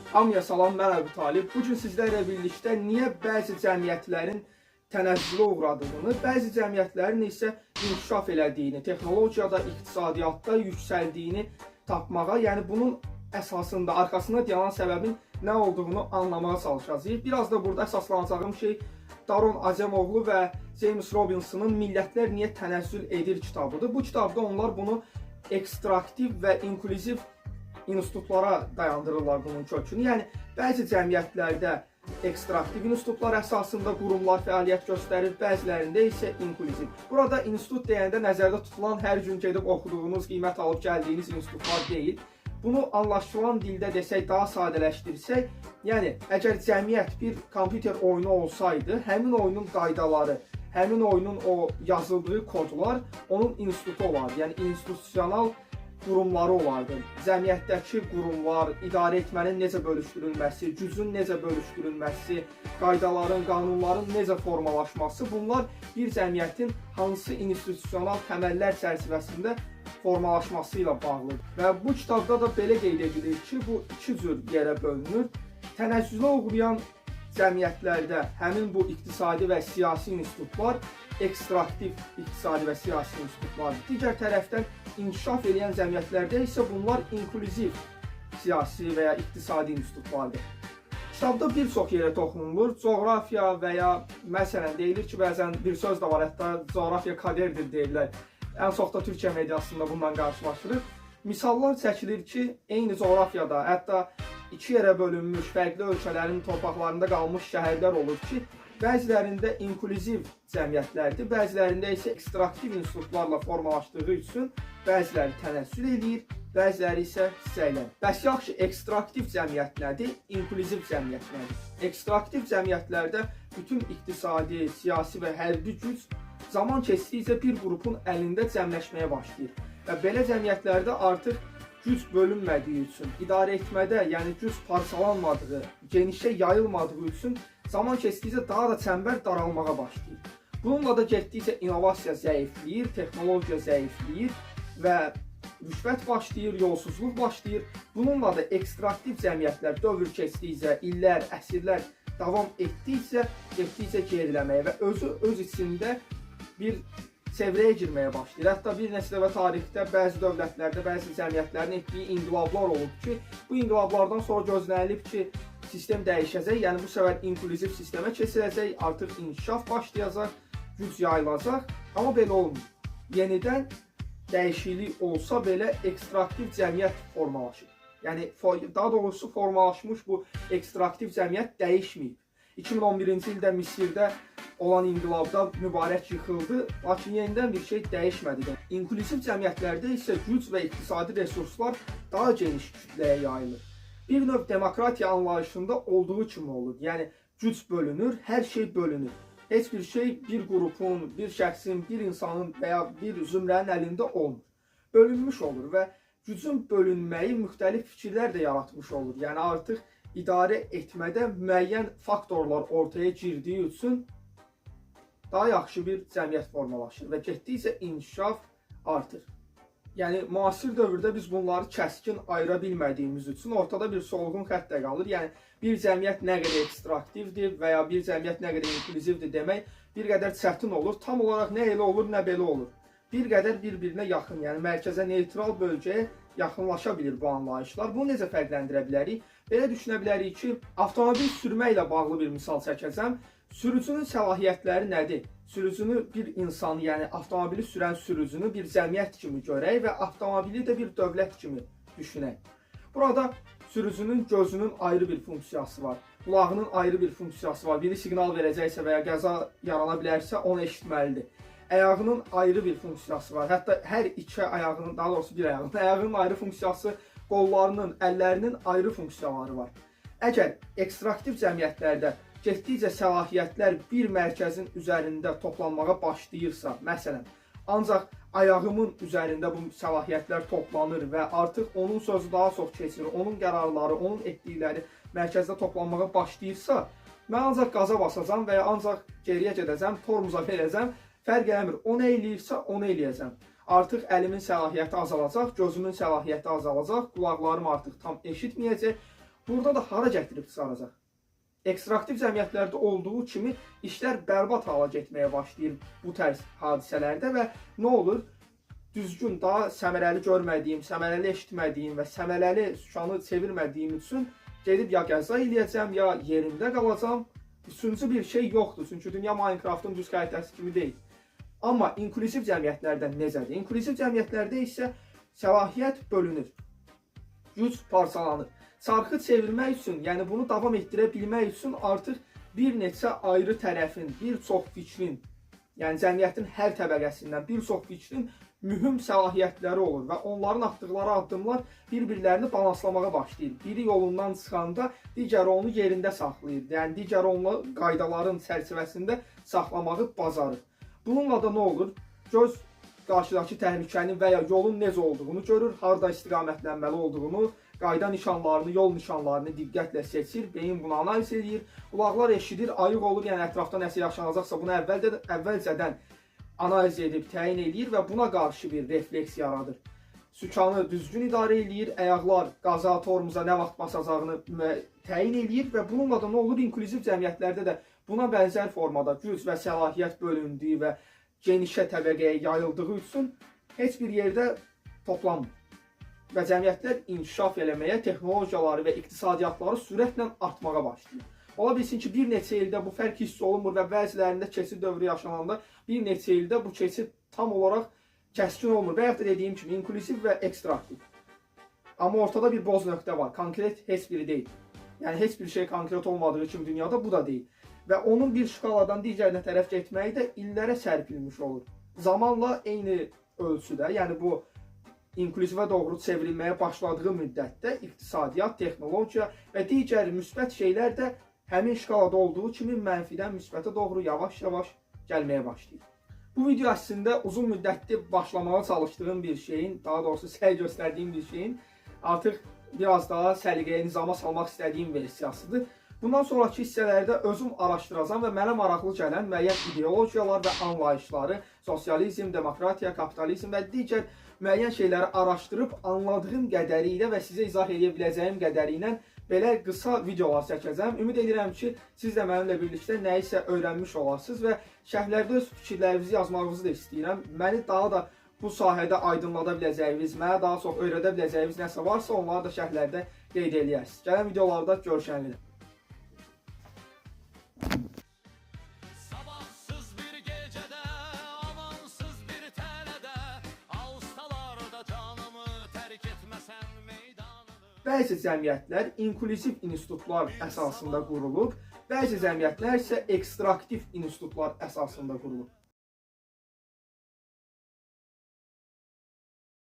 Hamıya salam, mən Əbu Talib. Bugün sizlərlə birlikdə niyə bəzi cəmiyyətlərin tənəzzülə uğradığını, bəzi cəmiyyətlərin isə inkişaf elədiyini, texnologiyada, iqtisadiyyatda yüksəldiyini tapmağa, yəni bunun əsasında, arxasında dayanan səbəbin nə olduğunu anlamağa çalışacağıq. Biraz da burada əsaslanacağım şey Daron Acemoğlu və James Robinson'ın Millətlər Niyə Tənəzzül Edir kitabıdır. Bu kitabda onlar bunu ekstraktiv və inklüziv institutlara dayandırırlar bunun kökünü. Yəni, bəzi cəmiyyətlərdə ekstraktiv institutlar əsasında qurumlar fəaliyyət göstərir, bəzilərində isə inklüziv. Burada institut deyəndə nəzərdə tutulan hər gün gedib oxuduğunuz, qiymət alıb gəldiyiniz institutlar deyil. Bunu anlaşılan dildə desək, daha sadələşdirsək, yəni, əgər cəmiyyət bir kompüter oyunu olsaydı, həmin oyunun qaydaları, həmin oyunun o yazıldığı kodlar onun institutu olardı. Yəni, institusional qurumları olardı. Cəmiyyətdəki qurumlar, idarə etmənin necə bölüşdürülməsi, gücün necə bölüşdürülməsi, qaydaların, qanunların necə formalaşması, bunlar bir cəmiyyətin hansı institusional təməllər çərçivəsində formalaşması ilə bağlıdır. Və bu kitabda da belə qeyd edilir ki, bu iki cür yerə bölünür. Tənəzzülə uğrayan cəmiyyətlərdə həmin bu iqtisadi və siyasi institutlar ekstraktiv iqtisadi və siyasi institutlardır. Digər tərəfdən inkişaf edən cəmiyyətlərdə isə bunlar inklüziv siyasi və ya iqtisadi institutlardır. Kitabda bir çox yerə toxunulur. Coğrafiya və ya məsələn deyilir ki, bəzən bir söz də var, hətta coğrafiya kaderdir deyirlər. Ən çox da Türkiyə mediasında bundan qarşılaşırıq. Misallar çəkilir ki, eyni coğrafiyada, hətta iki yerə bölünmüş, fərqli ölkələrin torpaqlarında qalmış şəhərlər olur ki, bəzilərində inklüziv cəmiyyətlərdir, bəzilərində isə ekstraktiv institutlarla formalaşdığı üçün bəziləri tənəzzül edir, bəziləri isə hissələnir. Bəs yaxşı, ekstraktiv cəmiyyət nədir, inklüziv cəmiyyət nədir? Ekstraktiv cəmiyyətlərdə bütün iqtisadi, siyasi və hərbi güc zaman keçdikcə bir qrupun əlində cəmləşməyə başlayır. Və belə cəmiyyətlərdə artıq güc bölünmədiyi üçün, idarə etmədə, yəni güc parçalanmadığı, genişə yayılmadığı üçün zaman keçdikcə daha da çəmbər daralmağa başlayır. Bununla da getdikcə innovasiya zəifləyir, texnologiya zəifləyir və rüşvət başlayır, yolsuzluq başlayır. Bununla da ekstraktiv cəmiyyətlər dövr keçdikcə, illər, əsrlər davam etdikcə, getdikcə geriləməyə və öz içində bir çevrəyə girməyə başlayır. Hətta bir neçə dəfə tarixdə bəzi dövlətlərdə, bəzi cəmiyyətlərin etdiyi inqilablar olub ki, bu inqilablardan sonra gözlənilib ki, sistem dəyişəcək, yəni bu səfər inklüziv sistemə keçiləcək, artıq inkişaf başlayacaq, güc yayılacaq, amma belə olmur. Yenidən dəyişiklik olsa belə ekstraktiv cəmiyyət formalaşır. Yəni, daha doğrusu formalaşmış bu ekstraktiv cəmiyyət dəyişməyib. 2011-ci ildə Misirdə olan inqilabda mübarək yıxıldı, lakin yenidən bir şey dəyişmədi. İnklüziv cəmiyyətlərdə isə güc və iqtisadi resurslar daha geniş kütləyə yayılır. Bir növ demokratiya anlayışında olduğu kimi olur. Yəni, güc bölünür, hər şey bölünür. Heç bir şey bir qrupun, bir şəxsin, bir insanın və ya bir zümrənin əlində olmur. Bölünmüş olur və gücün bölünməyi müxtəlif fikirlər də yaratmış olur. Yəni, artıq idarə etmədə müəyyən faktorlar ortaya girdiyi üçün daha yaxşı bir cəmiyyət formalaşır və getdikcə inkişaf artır. Yəni, müasir dövrdə biz bunları kəskin ayıra bilmədiyimiz üçün ortada bir solğun xətt də qalır. Yəni, bir cəmiyyət nə qədər ekstraktivdir və ya bir cəmiyyət nə qədər inklüzivdir demək bir qədər çətin olur. Tam olaraq nə elə olur, nə belə olur. Bir qədər bir-birinə yaxın, yəni mərkəzə, neytral bölgəyə yaxınlaşa bilir bu anlayışlar. Bunu necə fərqləndirə bilərik? Belə düşünə bilərik ki, avtomobil sürmə ilə bağlı bir misal çəkəcəm. Sürücünün səlahiyyətləri nədir? Sürücünü bir insan, yəni avtomobili sürən sürücünü bir cəmiyyət kimi görək və avtomobili də bir dövlət kimi düşünək. Burada sürücünün gözünün ayrı bir funksiyası var, qulağının ayrı bir funksiyası var. Biri siqnal verəcəksə və ya qəza yarana bilərsə onu eşitməlidir. Ayağının ayrı bir funksiyası var. Hətta hər iki ayağının, daha doğrusu bir ayağının ayrı funksiyası, qollarının, əllərinin ayrı funksiyaları var. Əgər ekstraktiv cəmiyyətlərdə getdikcə səlahiyyətlər bir mərkəzin üzərində toplanmağa başlayırsa, məsələn, ancaq ayağımın üzərində bu səlahiyyətlər toplanır və artıq onun sözü daha çox keçir, onun qərarları, onun etdikləri mərkəzdə toplanmağa başlayırsa, mən ancaq qaza basacam və ya ancaq geriyə gedəcəm, tormuza verəcəm, fərq eləmir. O nə eləyirsə, onu eləyəcəm. Artıq əlimin səlahiyyəti azalacaq, gözümün səlahiyyəti azalacaq, qulaqlarım artıq tam eşitməyəcək. burada da hara gətirib çıxaracaq? Ekstraktiv cəmiyyətlərdə olduğu kimi işlər bərbad hala getməyə başlayır bu tərz hadisələrdə və nə olur? Düzgün, daha səmərəli görmədiyim, səmərəli eşitmədiyim və səmərəli Sükanı çevirmədiyim üçün gedib ya qəza eləyəcəm, ya yerimdə qalacam. Üçüncü bir şey yoxdur, çünki dünya Minecraft'ın düz xəritəsi kimi deyil. Amma inklusiv cəmiyyətlərdə necədir? İnklusiv cəmiyyətlərdə isə səlahiyyət bölünür, güc parçalanır. Çarxı çevirmək üçün, yəni bunu davam etdirə bilmək üçün artıq bir neçə ayrı tərəfin, bir çox fikrin, yəni cəmiyyətin hər təbəqəsindən bir çox fikrin mühüm səlahiyyətləri olur və onların atdıqları addımlar bir-birlərini balanslamağa başlayır. Biri yolundan çıxanda digəri onu yerində saxlayır, yəni digəri onu qaydaların çərçivəsində saxlamağı bacarır. Bununla da nə olur? Göz qarşıdakı təhlükənin və ya yolun necə olduğunu görür, harda istiqamətlənməli olduğunu, qayda nişanlarını, yol nişanlarını diqqətlə seçir, beyin bunu analiz edir, qulaqlar eşidir, ayıq olur, yəni ətrafda nəsə yaşanacaqsa bunu əvvəlcədən analiz edib təyin edir və buna qarşı bir refleks yaradır. Sükanı düzgün idarə edir, ayaqlar qaza, tormuza nə vaxt basacağını təyin edir və bununla da nə olur? İnklusiv cəmiyyətlərdə də buna bənzər formada güc və səlahiyyət bölündüyü və genişə təbəqəyə yayıldığı üçün heç bir yerdə toplanmır. Və cəmiyyətlər inkişaf eləməyə, texnologiyaları və iqtisadiyyatları sürətlə artmağa başlayır. Ola bilsin ki, bir neçə ildə bu fərq hiss olunmur və bəzilərində keçid dövrü yaşananda bir neçə ildə bu keçid tam olaraq kəskin olmur. Və yaxud da dediyim kimi, inklusiv və ekstraktiv. Amma ortada bir boz nöqtə var. Konkret heç biri deyil. Yəni, heç bir şey konkret olmadığı kimi dünyada bu da deyil. Və onun bir şkaladan digərinə tərəf getməyi də illərə sərpilmiş olur. Zamanla eyni ölçüdə, yəni bu inklüzivə doğru çevrilməyə başladığı müddətdə iqtisadiyyat, texnologiya və digər müsbət şeylər də həmin şkalada olduğu kimi mənfidən müsbətə doğru yavaş-yavaş gəlməyə başlayır. Bu video əslində uzun müddətli başlamağa çalışdığım bir şeyin, daha doğrusu səy göstərdiyim bir şeyin artıq biraz daha səliqəyə, nizama salmaq istədiyim versiyasıdır. Bundan sonraki hissələrdə özüm araşdıracağam və mənə maraqlı gələn müəyyən ideologiyalar və anlayışları, sosializm, demokratiya, kapitalizm və digər müəyyən şeyləri araşdırıb anladığım qədəri ilə və sizə izah edə biləcəyim qədəri ilə belə qısa videolar çəkəcəm. Ümid edirəm ki, siz də mənimlə birlikdə nəyisə öyrənmiş olasınız və şərhlərdə öz fikirlərinizi yazmağınızı da istəyirəm. Məni daha da bu sahədə aydınlada biləcəyiniz, mənə daha çox öyrədə biləcəyiniz nəsə varsa, onları da şərhlərdə qeyd eləyərsiniz. Gələn videolarda görüşənlər. Bəzi cəmiyyətlər inklusiv institutlar əsasında qurulub, bəzi cəmiyyətlər isə ekstraktiv institutlar əsasında qurulub.